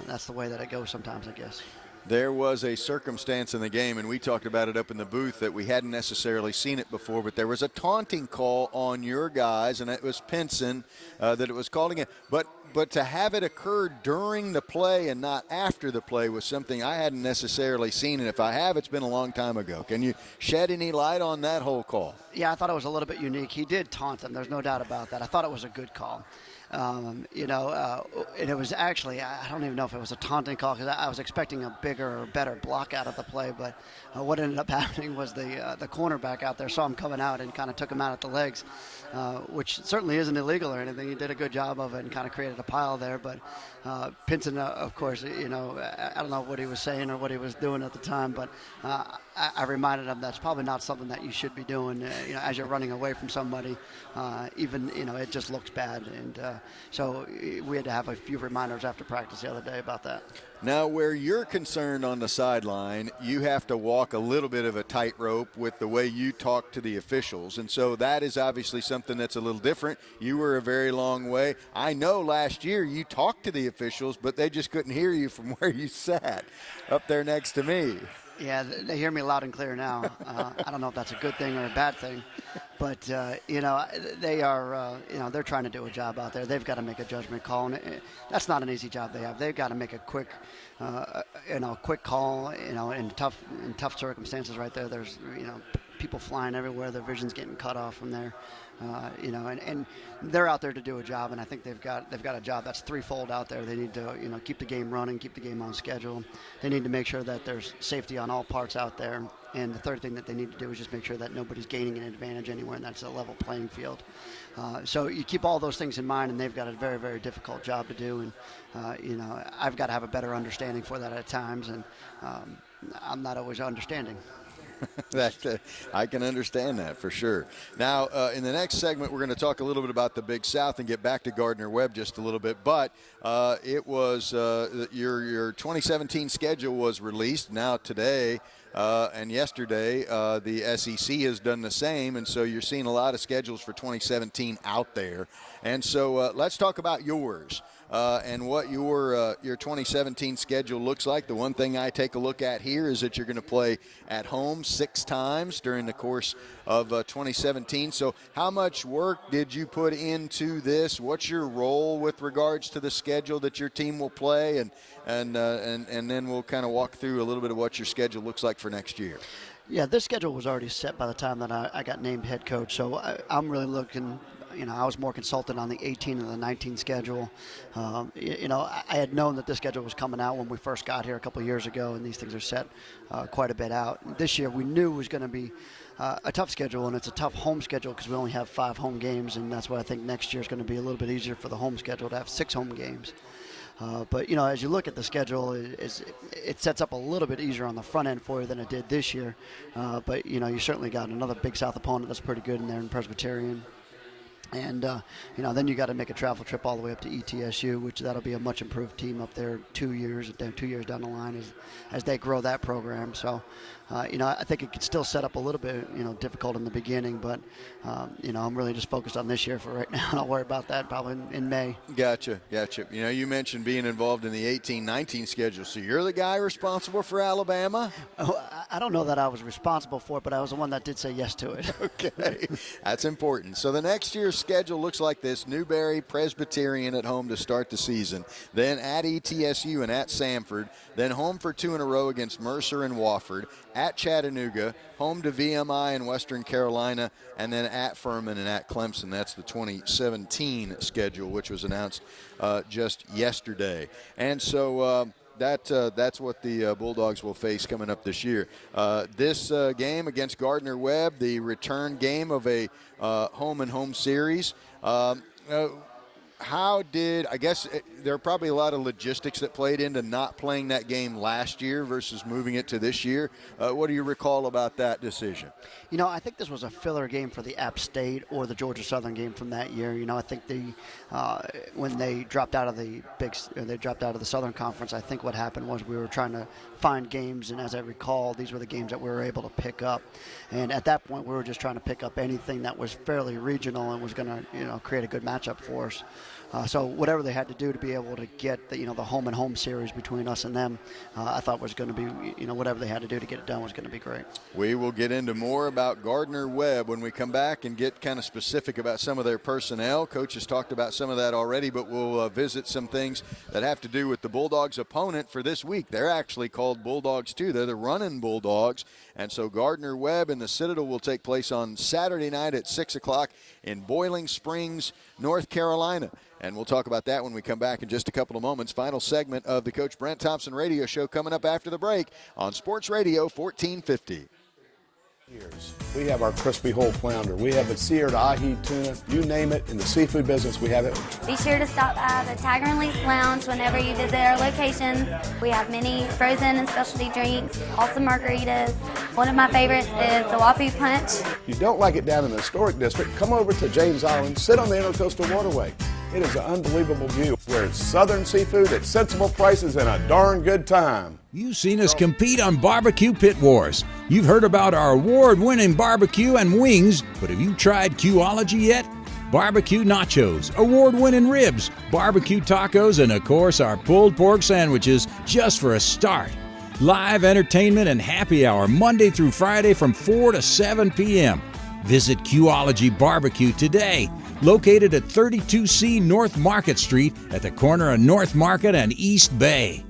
that's the way that it goes sometimes, I guess. There was a circumstance in the game, and we talked about it up in the booth, that we hadn't necessarily seen it before, but there was a taunting call on your guys, and it was Pinson that it was called again. But to have it occur during the play and not after the play was something I hadn't necessarily seen, and if I have, it's been a long time ago. Can you shed any light on that whole call? Yeah, I thought it was a little bit unique. He did taunt them. There's no doubt about that. I thought it was a good call. And it was actually, I don't even know if it was a taunting call, because I was expecting a bigger or better block out of the play, but what ended up happening was the cornerback out there saw him coming out and kind of took him out at the legs, which certainly isn't illegal or anything. He did a good job of it and kind of created a pile there, but Pinson, of course, I don't know what he was saying or what he was doing at the time, but I reminded him that's probably not something that you should be doing, as you're running away from somebody, even, it just looks bad. And so we had to have a few reminders after practice the other day about that. Now, where you're concerned on the sideline, you have to walk a little bit of a tightrope with the way you talk to the officials. And so that is obviously something that's a little different. You were a very long way. I know last year you talked to the officials, but they just couldn't hear you from where you sat up there next to me. Yeah, they hear me loud and clear now. I don't know if that's a good thing or a bad thing, but they are, they're trying to do a job out there. They've got to make a judgment call, and that's not an easy job they have. They've got to make a quick call, in tough circumstances right there. There's, people flying everywhere. Their vision's getting cut off from there. And they're out there to do a job, and I think they've got a job that's threefold out there. They need to, keep the game running, keep the game on schedule. They need to make sure that there's safety on all parts out there. And the third thing that they need to do is just make sure that nobody's gaining an advantage anywhere, and that's a level playing field. So you keep all those things in mind, and they've got a very, very difficult job to do. And, I've got to have a better understanding for that at times, and I'm not always understanding. I can understand that for sure. Now, in the next segment, we're going to talk a little bit about the Big South and get back to Gardner-Webb just a little bit. But it was your 2017 schedule was released. Now today and yesterday, the SEC has done the same, and so you're seeing a lot of schedules for 2017 out there. And so let's talk about yours. And what your 2017 schedule looks like. The one thing I take a look at here is that you're going to play at home 6 times during the course of 2017. So how much work did you put into this? What's your role with regards to the schedule that your team will play? And then we'll kind of walk through a little bit of what your schedule looks like for next year. Yeah, this schedule was already set by the time that I got named head coach. So I'm really looking – I was more consulted on the 18 and the 19 schedule. I had known that this schedule was coming out when we first got here a couple of years ago, and these things are set quite a bit out. This year we knew it was going to be a tough schedule, and it's a tough home schedule because we only have 5 home games, and that's why I think next year is going to be a little bit easier for the home schedule to have 6 home games. But as you look at the schedule, it sets up a little bit easier on the front end for you than it did this year. But you certainly got another Big South opponent that's pretty good in there in Presbyterian. And, then you got to make a travel trip all the way up to ETSU, which that'll be a much improved team up there 2 years down the line as they grow that program. So, I think it could still set up a little bit, difficult in the beginning, but, I'm really just focused on this year for right now, and I'll worry about that probably in May. Gotcha. You mentioned being involved in the 18-19 schedule, so you're the guy responsible for Alabama? Oh, I don't know that I was responsible for it, but I was the one that did say yes to it. Okay, that's important. So the next year's schedule looks like this: Newberry, Presbyterian at home to start the season, then at ETSU and at Samford, then home for 2 in a row against Mercer and Wofford, at Chattanooga, home to VMI and Western Carolina, and then at Furman and at Clemson. That's the 2017 schedule, which was announced just yesterday. And so that's what the Bulldogs will face coming up this year. This game against Gardner-Webb, the return game of a home-and-home series. There are probably a lot of logistics that played into not playing that game last year versus moving it to this year. What do you recall about that decision? I think this was a filler game for the App State or the Georgia Southern game from that year. I think when they dropped out of the Southern Conference, I think what happened was we were trying to find games, and as I recall, these were the games that we were able to pick up. And at that point, we were just trying to pick up anything that was fairly regional and was going to create a good matchup for us. So whatever they had to do to be able to get the home and home series between us and them, I thought was going to be, whatever they had to do to get it done was going to be great. We will get into more about Gardner-Webb when we come back and get kind of specific about some of their personnel. Coach has talked about some of that already, but we'll visit some things that have to do with the Bulldogs' opponent for this week. They're actually called Bulldogs too. They're the running Bulldogs. And so Gardner-Webb and the Citadel will take place on Saturday night at 6 o'clock in Boiling Springs, North Carolina. And we'll talk about that when we come back in just a couple of moments. Final segment of the Coach Brent Thompson radio show coming up after the break on Sports Radio 1450. We have our crispy whole flounder. We have the seared ahi tuna. You name it, in the seafood business, we have it. Be sure to stop by the Tiger and Leaf Lounge whenever you visit our locations. We have many frozen and specialty drinks, awesome margaritas. One of my favorites is the Wapu Punch. If you don't like it down in the historic district, come over to James Island, sit on the Intercoastal Waterway. It is an unbelievable view where it's southern seafood at sensible prices and a darn good time. You've seen us compete on Barbecue Pit Wars. You've heard about our award-winning barbecue and wings, but have you tried Qology yet? Barbecue nachos, award-winning ribs, barbecue tacos, and of course our pulled pork sandwiches just for a start. Live entertainment and happy hour Monday through Friday from 4 to 7 p.m. Visit Qology Barbecue today. Located at 32C North Market Street at the corner of North Market and East Bay.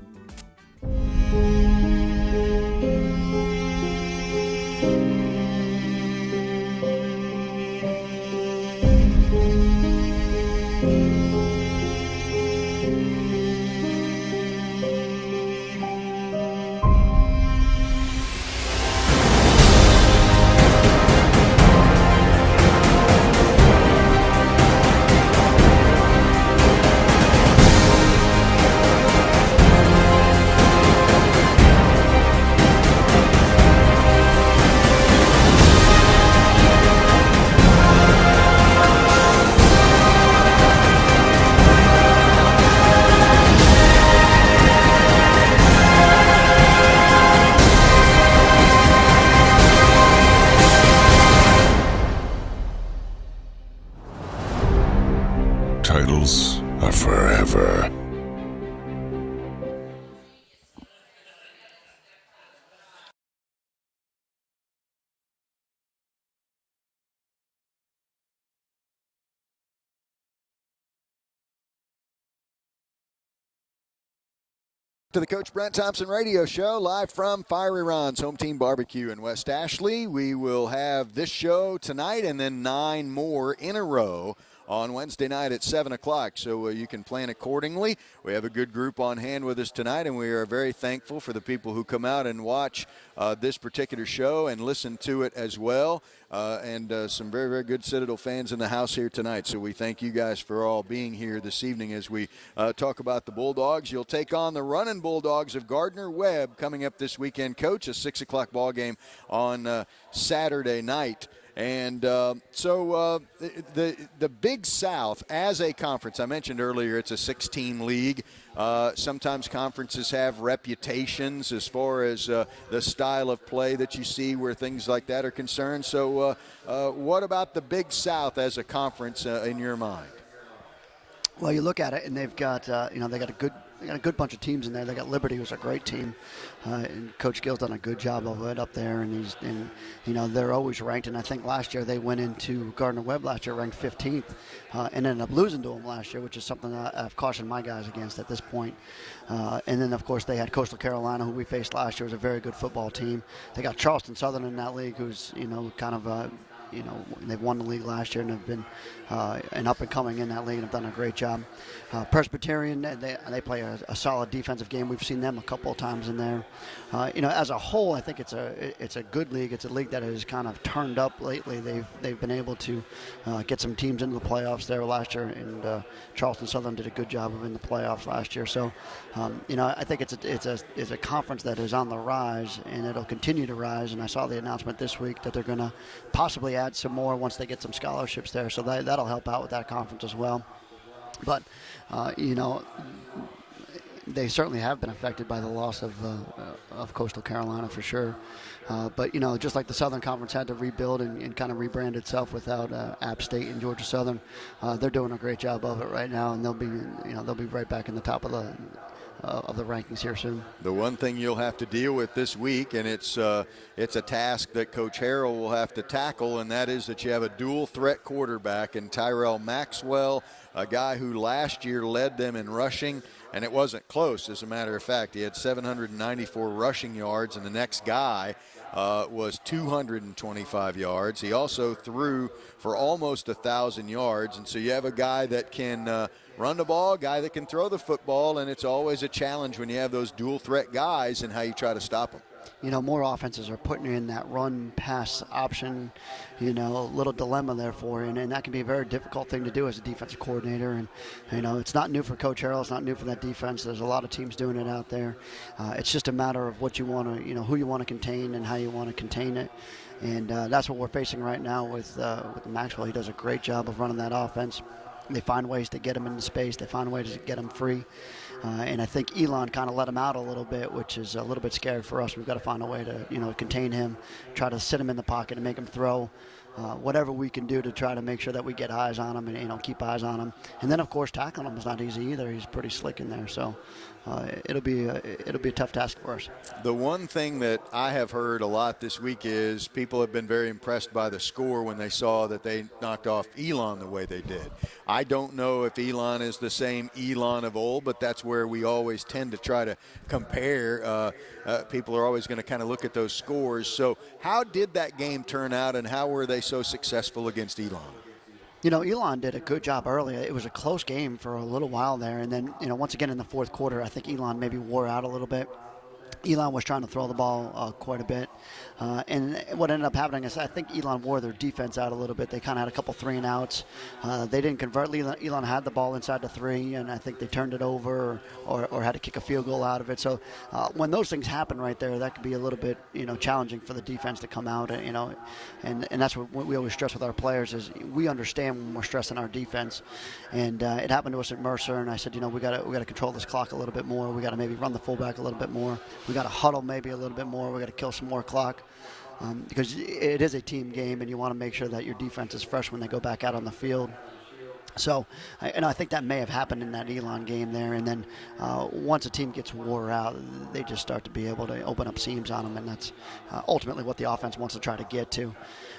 rules are forever. To the Coach Brent Thompson radio show, live from Fiery Ron's Home Team Barbecue in West Ashley. We will have this show tonight and then 9 more in a row on Wednesday night at 7 o'clock, so you can plan accordingly. We have a good group on hand with us tonight, and we are very thankful for the people who come out and watch this particular show and listen to it as well, and some very, very good Citadel fans in the house here tonight. So we thank you guys for all being here this evening as we talk about the Bulldogs. You'll take on the running Bulldogs of Gardner-Webb coming up this weekend, Coach, a 6 o'clock ball game on Saturday night. And so the Big South as a conference, I mentioned earlier, it's a 6-team league. Sometimes conferences have reputations as far as the style of play that you see where things like that are concerned. So what about the Big South as a conference in your mind? Well, you look at it, and they've got they got a good bunch of teams in there. They got Liberty, who's a great team, and Coach Gill's done a good job of it up there. And they're always ranked. And I think last year they went into Gardner-Webb last year ranked 15th, and ended up losing to them last year, which is something that I've cautioned my guys against at this point. And then of course they had Coastal Carolina, who we faced last year, was a very good football team. They got Charleston Southern in that league, who's kind of they've won the league last year and have been an up-and-coming in that league and have done a great job. Presbyterian, they play a solid defensive game. We've seen them a couple of times in there. As a whole, I think it's a good league. It's a league that has kind of turned up lately. They've been able to get some teams into the playoffs there last year, and Charleston Southern did a good job of in the playoffs last year. So, I think it's a conference that is on the rise, and it'll continue to rise. And I saw the announcement this week that they're going to possibly add some more once they get some scholarships there. So that'll help out with that conference as well. But, they certainly have been affected by the loss of Coastal Carolina for sure. But, just like the Southern Conference had to rebuild and kind of rebrand itself without App State and Georgia Southern, they're doing a great job of it right now, and they'll be right back in the top of the rankings here soon. The one thing you'll have to deal with this week, and it's a task that Coach Harrell will have to tackle, and that is that you have a dual threat quarterback in Tyrell Maxwell, a guy who last year led them in rushing, and it wasn't close. As a matter of fact, he had 794 rushing yards, and the next guy was 225 yards. He also threw for almost 1,000 yards, and so you have a guy that can run the ball, a guy that can throw the football, and it's always a challenge when you have those dual threat guys and how you try to stop them. More offenses are putting you in that run-pass option, little dilemma there for you, and that can be a very difficult thing to do as a defensive coordinator. And, it's not new for Coach Harrell. It's not new for that defense. There's a lot of teams doing it out there. It's just a matter of what you want to, who you want to contain and how you want to contain it. And that's what we're facing right now with Maxwell. He does a great job of running that offense. They find ways to get him into space. They find ways to get him free. And I think Elon kind of let him out a little bit, which is a little bit scary for us. We've got to find a way to, contain him, try to sit him in the pocket and make him throw. Whatever we can do to try to make sure that we get eyes on him and, keep eyes on him. And then, of course, tackling him is not easy either. He's pretty slick in there. So it'll be a tough task for us. The one thing that I have heard a lot this week is people have been very impressed by the score when they saw that they knocked off Elon the way they did. I don't know if Elon is the same Elon of old, but that's where we always tend to try to compare. People are always going to kind of look at those scores. So how did that game turn out, and how were they so successful against Elon? Elon did a good job early. It was a close game for a little while there. And then, once again in the fourth quarter, I think Elon maybe wore out a little bit. Elon was trying to throw the ball quite a bit. And what ended up happening is I think Elon wore their defense out a little bit. They kind of had a couple 3-and-outs. They didn't convert. Elon had the ball inside the 3, and I think they turned it over or had to kick a field goal out of it. So when those things happen right there, that could be a little bit, challenging for the defense to come out. And that's what we always stress with our players is we understand when we're stressing our defense. And it happened to us at Mercer, and I said, we got to control this clock a little bit more. We got to maybe run the fullback a little bit more. We got to huddle maybe a little bit more. We got to kill some more clock because it is a team game, and you want to make sure that your defense is fresh when they go back out on the field. So, I think that may have happened in that Elon game there. And then once a team gets wore out, they just start to be able to open up seams on them, and that's ultimately what the offense wants to try to get to.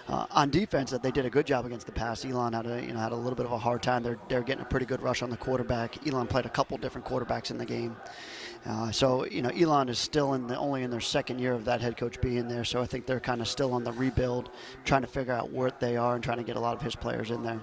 On defense, that they did a good job against the pass. Elon had a little bit of a hard time. They're getting a pretty good rush on the quarterback. Elon played a couple different quarterbacks in the game. So Elon is still only in their second year of that head coach being there. So I think they're kind of still on the rebuild, trying to figure out where they are and trying to get a lot of his players in there.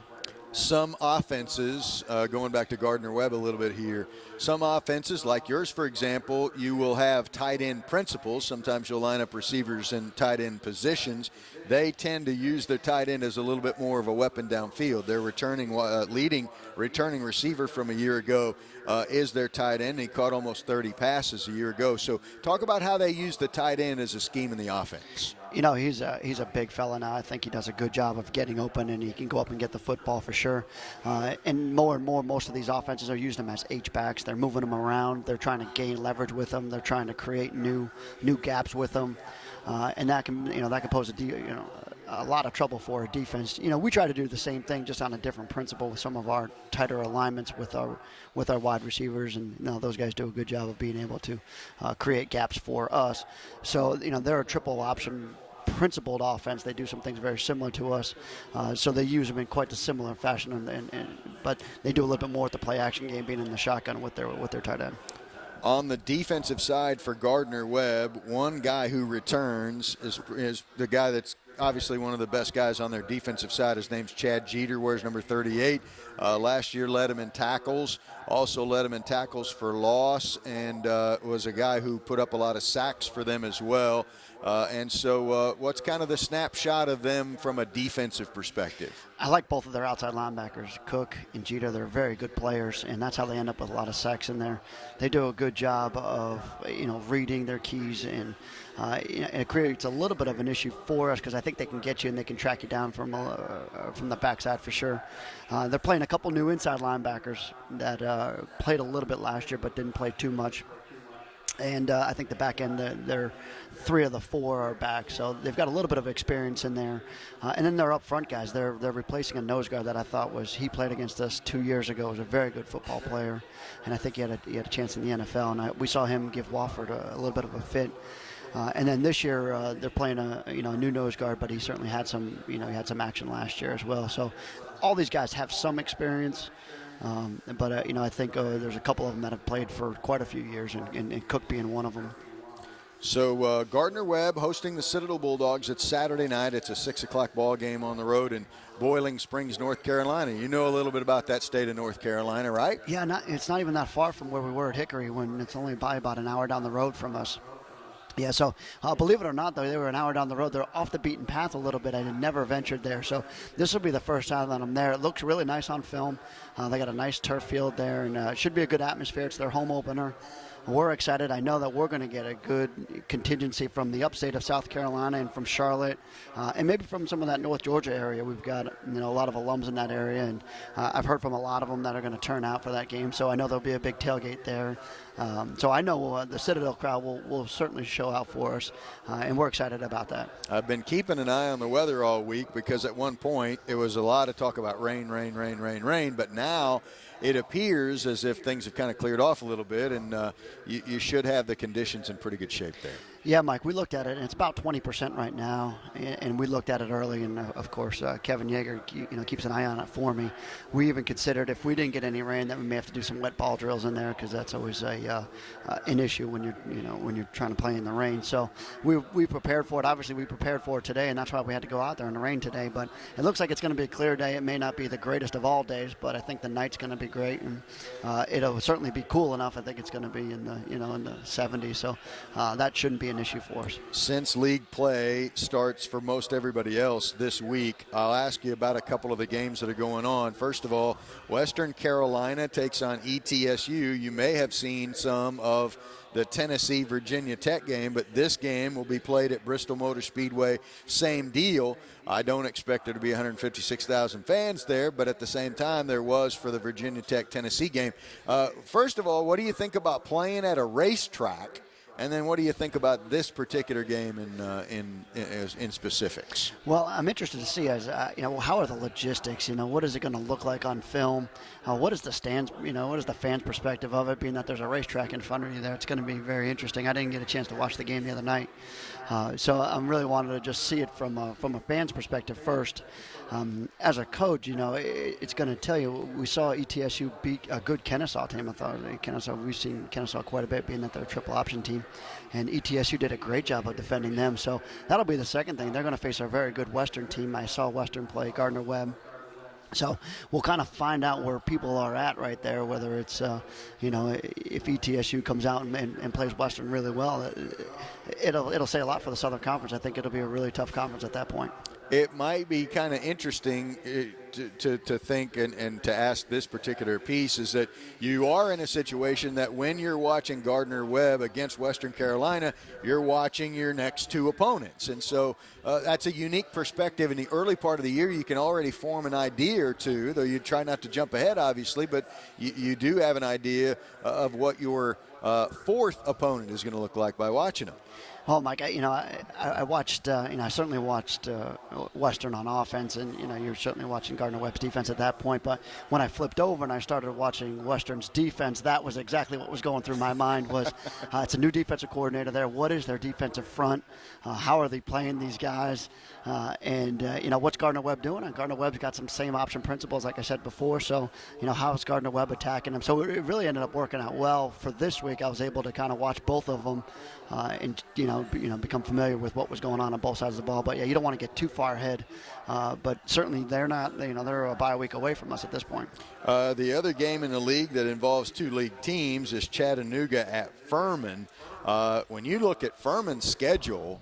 Some offenses, going back to Gardner-Webb a little bit here, some offenses, like yours, for example, you will have tight end principals. Sometimes you'll line up receivers in tight end positions. They tend to use their tight end as a little bit more of a weapon downfield. Their leading returning receiver from a year ago is their tight end. He caught almost 30 passes a year ago. So talk about how they use the tight end as a scheme in the offense. He's a big fella now. I think he does a good job of getting open, and he can go up and get the football for sure. And more, most of these offenses are using them as H-backs. They're moving them around. They're trying to gain leverage with them. They're trying to create new gaps with them. And that can pose a lot of trouble for a defense. We try to do the same thing, just on a different principle with some of our tighter alignments with our wide receivers, and those guys do a good job of being able to create gaps for us. So they're a triple option principled offense. They do some things very similar to us, so they use them in quite a similar fashion, but they do a little bit more with the play action game, being in the shotgun with their tight end. On the defensive side for Gardner-Webb, one guy who returns is the guy that's obviously one of the best guys on their defensive side. His name's Chad Jeter, wears number 38. Last year led him in tackles, also led him in tackles for loss, and was a guy who put up a lot of sacks for them as well. And so what's kind of the snapshot of them from a defensive perspective? I like both of their outside linebackers, Cook and Jeter. They're very good players, and that's how they end up with a lot of sacks in there. They do a good job of reading their keys, and it creates a little bit of an issue for us because I think they can get you and they can track you down from the backside for sure. They're playing a couple new inside linebackers that played a little bit last year but didn't play too much. And I think the back end, they're 3 of the 4 are back, so they've got a little bit of experience in there. And then their up front guys, they're replacing a nose guard that I thought he played against us 2 years ago. Was a very good football player, and I think he had a chance in the NFL. And we saw him give Wofford a little bit of a fit. And then this year they're playing a new nose guard, but he certainly had some he had some action last year as well. So all these guys have some experience. But I think there's a couple of them that have played for quite a few years, and Cook being one of them. So Gardner-Webb hosting the Citadel Bulldogs. It's Saturday night. It's a 6 o'clock ball game on the road in Boiling Springs, North Carolina. You know a little bit about that state of North Carolina, right? Yeah, it's not even that far from where we were at Hickory, when it's only by about an hour down the road from us. Yeah, so believe it or not, though, they were an hour down the road. They're off the beaten path a little bit. I had never ventured there, so this will be the first time that I'm there. It looks really nice on film. They got a nice turf field there, and it should be a good atmosphere. It's their home opener. We're excited. I know that we're going to get a good contingency from the upstate of South Carolina and from Charlotte, and maybe from some of that North Georgia area. We've got a lot of alums in that area, and I've heard from a lot of them that are going to turn out for that game. So I know there'll be a big tailgate there. So I know the Citadel crowd will certainly show out for us, and we're excited about that. I've been keeping an eye on the weather all week because at one point it was a lot of talk about rain, but now it appears as if things have kind of cleared off a little bit, and you should have the conditions in pretty good shape there. Yeah, Mike, we looked at it, and it's about 20% right now, and we looked at it early, and of course, Kevin Yeager, keeps an eye on it for me. We even considered if we didn't get any rain that we may have to do some wet ball drills in there, because that's always an issue when you're trying to play in the rain. So we prepared for it. Obviously, we prepared for it today, and that's why we had to go out there in the rain today. But it looks like it's going to be a clear day. It may not be the greatest of all days, but I think the night's going to be great, and it'll certainly be cool enough. I think it's going to be in the 70s, so that shouldn't be an issue for us. Since league play starts for most everybody else this week, I'll ask you about a couple of the games that are going on. First of all, Western Carolina takes on ETSU. You may have seen some of the Tennessee-Virginia Tech game, but this game will be played at Bristol Motor Speedway. Same deal. I don't expect there to be 156,000 fans there, but at the same time there was for the Virginia Tech-Tennessee game. First of all, what do you think about playing at a racetrack And then what do you think about this particular game in specifics? Well, I'm interested to see how are the logistics? What is it going to look like on film? What is the stands? What is the fans' perspective of it? Being that there's a racetrack in front of you there, it's going to be very interesting. I didn't get a chance to watch the game the other night, so I'm really wanted to just see it from a fan's perspective first. As a coach, it's going to tell you. We saw ETSU beat a good Kennesaw team. I thought we've seen Kennesaw quite a bit, being that they're a triple option team, and ETSU did a great job of defending them. So that'll be the second thing. They're going to face a very good Western team. I saw Western play Gardner-Webb. So we'll kind of find out where people are at right there, whether it's, if ETSU comes out and plays Western really well, it'll say a lot for the Southern Conference. I think it'll be a really tough conference at that point. It might be kind of interesting to think and to ask this particular piece is that you are in a situation that when you're watching Gardner-Webb against Western Carolina, you're watching your next two opponents. And so that's a unique perspective. In the early part of the year, you can already form an idea or two, though you try not to jump ahead, obviously, but you do have an idea of what your fourth opponent is going to look like by watching them. Oh, Mike, I watched, I certainly watched Western on offense, and, you're certainly watching Gardner-Webb's defense at that point. But when I flipped over and I started watching Western's defense, that was exactly what was going through my mind was it's a new defensive coordinator there. What is their defensive front? How are they playing these guys? What's Gardner-Webb doing? And Gardner-Webb's got some same option principles, like I said before. So, how is Gardner-Webb attacking them? So it really ended up working out well for this week. I was able to kind of watch both of them and become familiar with what was going on both sides of the ball. But yeah, you don't want to get too far ahead. But certainly they're not. They're a bye week away from us at this point. The other game in the league that involves two league teams is Chattanooga at Furman. When you look at Furman's schedule,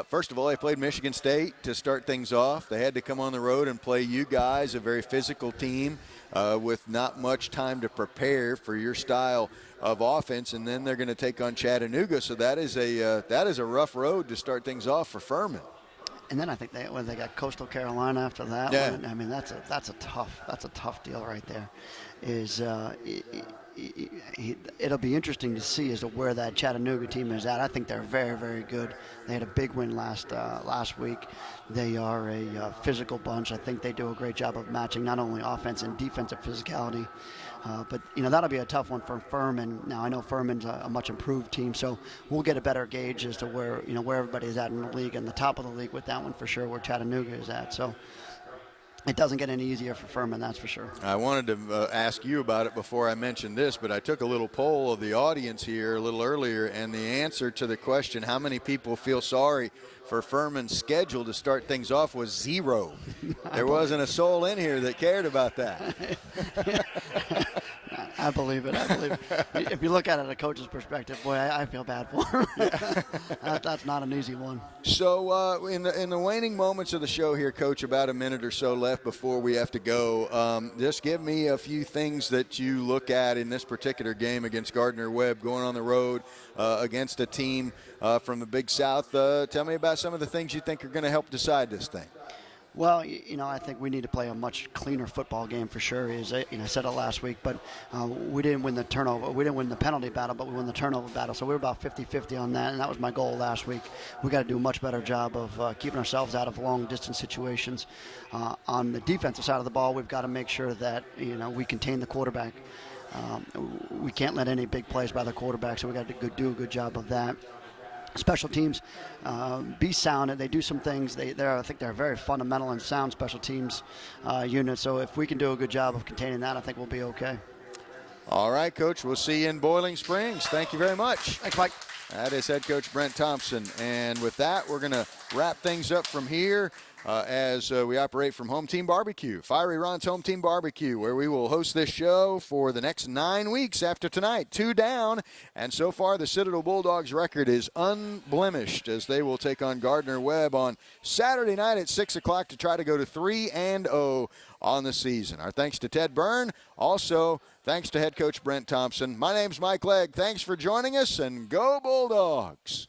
first of all, they played Michigan State to start things off. They had to come on the road and play you guys, a very physical team with not much time to prepare for your style of offense, and then they're going to take on Chattanooga. So that is a rough road to start things off for Furman. And then I think they got Coastal Carolina after that. Yeah. One. I mean, that's a tough deal right there. It'll be interesting to see as to where that Chattanooga team is at. I think they're very, very good. They had a big win last week. They are a physical bunch. I think they do a great job of matching not only offense and defensive physicality. But that'll be a tough one for Furman. Now I know Furman's a much improved team, so we'll get a better gauge as to where everybody is at in the league, and the top of the league with that one for sure, where Chattanooga is at. So it doesn't get any easier for Furman, that's for sure. I wanted to ask you about it before I mentioned this, but I took a little poll of the audience here a little earlier, and the answer to the question, how many people feel sorry for Furman's schedule to start things off, was 0. There wasn't a soul in here that cared about that. I believe it. If you look at it at a coach's perspective, boy, I feel bad for him. That's not an easy one. So in the waning moments of the show here, Coach, about a minute or so left before we have to go, just give me a few things that you look at in this particular game against Gardner-Webb, going on the road against a team from the Big South. Tell me about some of the things you think are going to help decide this thing. Well, I think we need to play a much cleaner football game for sure. I said it last week, but we didn't win the turnover. We didn't win the penalty battle, but we won the turnover battle. So we were about 50-50 on that, and that was my goal last week. We got to do a much better job of keeping ourselves out of long-distance situations. On the defensive side of the ball, we've got to make sure that we contain the quarterback. We can't let any big plays by the quarterback, so we got to do a good job of that. Special teams, be sound, and they do some things. I think they're very fundamental and sound special teams unit. So if we can do a good job of containing that, I think we'll be okay. All right, Coach. We'll see you in Boiling Springs. Thank you very much. Thanks, Mike. That is head coach Brent Thompson. And with that, we're going to wrap things up from here as we operate from Home Team Barbecue, Fiery Ron's Home Team Barbecue, where we will host this show for the next 9 weeks after tonight. 2 down, and so far the Citadel Bulldogs record is unblemished as they will take on Gardner-Webb on Saturday night at 6 o'clock to try to go to 3-0 on the season. Our thanks to Ted Byrne. Also, thanks to head coach Brent Thompson. My name's Mike Legg. Thanks for joining us, and go Bulldogs!